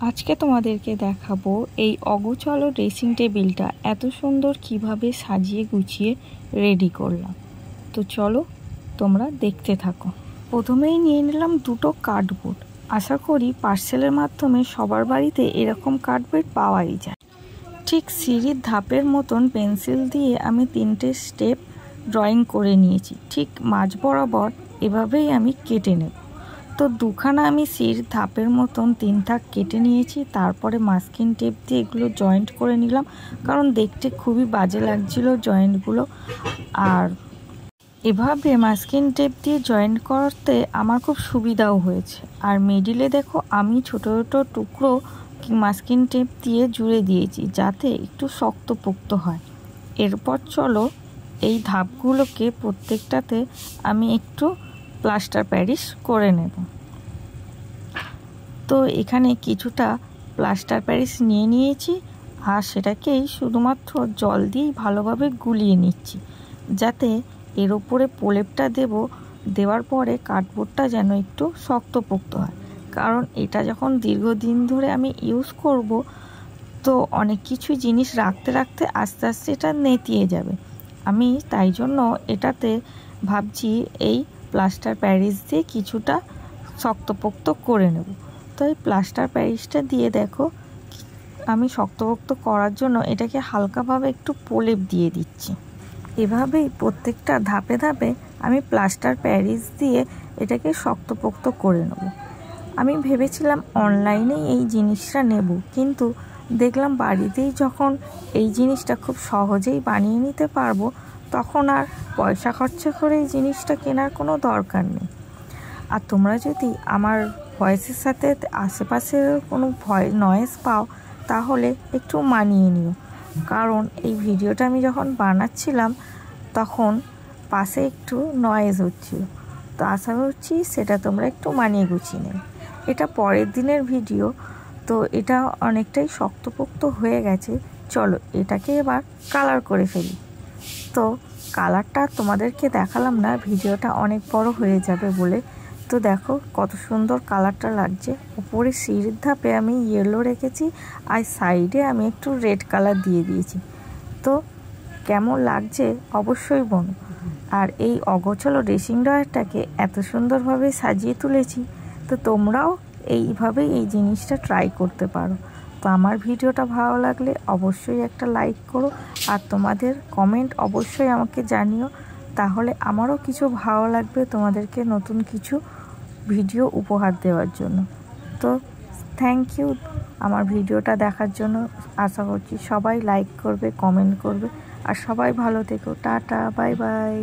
আজকে তোমাদেরকে দেখাবো এই অগোছালো ড্রেসিং টেবিলটা এত সুন্দর কিভাবে সাজিয়ে গুছিয়ে রেডি করলাম। তো চলো তোমরা দেখতে থাকো। প্রথমেই নিয়ে নিলাম দুটো কার্ডবোর্ড। আশা করি পার্সেলের মাধ্যমে সবার বাড়িতে এরকম কার্ডবোর্ড পাওয়াই যায়। ঠিক সিঁড়ির ধাপের মতন পেন্সিল দিয়ে আমি 3টে স্টেপ ড্রয়িং করে নিয়েছি। ঠিক মাঝ বরাবর এভাবেই আমি কেটে নেব। তো দুখানা আমি সিঁড়ির ধাপের মতন 3 থাক কেটে নিয়েছি। তারপরে মাস্কিং টেপ দিয়ে এগুলো জয়েন্ট করে নিলাম, কারণ দেখতে খুবই বাজে লাগছিল জয়েন্টগুলো। আর এভাবে মাস্কিং টেপ দিয়ে জয়েন্ট করতে আমার খুব সুবিধাও হয়েছে। আর মিডিলে দেখো আমি ছোটো ছোটো টুকরো মাস্কিং টেপ দিয়ে জুড়ে দিয়েছি, যাতে একটু শক্তপোক্ত হয়। এরপর চলো এই ধাপগুলোকে প্রত্যেকটাতে আমি একটু প্লাস্টার প্যারিস করে নেব। তো এখানে কিছুটা প্লাস্টার প্যারিস নিয়ে নিয়েছি, আর সেটাকেই শুধুমাত্র জল দিয়েই ভালোভাবে গুলিয়ে নিচ্ছি, যাতে এর ওপরে প্রলেপটা দেওয়ার পরে কার্ডবোর্ডটা যেন একটু শক্তপোক্ত হয়। কারণ এটা যখন দীর্ঘদিন ধরে আমি ইউজ করব, তো অনেক কিছু জিনিস রাখতে রাখতে আস্তে আস্তে এটা নেতিয়ে যাবে। আমি তাই জন্য এটাতে ভাবছি এই প্লাস্টার প্যারিস দিয়ে কিছুটা শক্তপোক্ত করে নেব। তো এই প্লাস্টার প্যারিসটা দিয়ে দেখো আমি শক্তপোক্ত করার জন্য এটাকে হালকাভাবে একটু প্রলেপ দিয়ে দিচ্ছি। এভাবেই প্রত্যেকটা ধাপে ধাপে আমি প্লাস্টার প্যারিস দিয়ে এটাকে শক্তপোক্ত করে নেব। আমি ভেবেছিলাম অনলাইনেই এই জিনিসটা নেব, কিন্তু দেখলাম বাড়িতেই যখন এই জিনিসটা খুব সহজেই বানিয়ে নিতে পারবো, তখন আর পয়সা খরচা করে এই জিনিসটা কেনার কোনো দরকার নেই। আর তোমরা যদি আমার ভয়েসের সাথে আশেপাশের কোনো নয়েজ পাও, তাহলে একটু মানিয়ে নিও। কারণ এই ভিডিওটা আমি যখন বানাচ্ছিলাম তখন পাশে একটু নয়েজ হচ্ছিল। তো আশা করছি সেটা তোমরা একটু মানিয়ে গুছিয়ে নেবে। এটা পরের দিনের ভিডিও, তো এটা অনেকটাই শক্তপোক্ত হয়ে গেছে। চলো এটাকে এবার কালার করে ফেলি। তো কালারটা তোমাদেরকে দেখালাম না, ভিডিওটা অনেক বড় হয়ে যাবে বলে। তো দেখো কত সুন্দর কালারটা লাগছে। উপরে সিঁড়ির ধাপে আমি ইয়েলো রেখেছি, আর সাইডে আমি একটু রেড কালার দিয়ে দিয়েছি। তো কেমন লাগছে অবশ্যই বলো। আর এই অগোছালো ড্রেসিং ড্রয়ারটাকে এত সুন্দরভাবে সাজিয়ে তুলেছি, তো তোমরাও এইভাবেই এই জিনিসটা ট্রাই করতে পারো। তো আমার ভিডিওটা ভালো লাগলে অবশ্যই একটা লাইক করো, আর তোমাদের কমেন্ট অবশ্যই আমাকে জানিও, তাহলে আমারও কিছু ভালো লাগবে তোমাদেরকে নতুন কিছু ভিডিও উপহার দেওয়ার জন্য। তো থ্যাংক ইউ আমার ভিডিওটা দেখার জন্য। আশা করছি সবাই লাইক করবে, কমেন্ট করবে, আর সবাই ভালো থেকো। Tata, bye bye.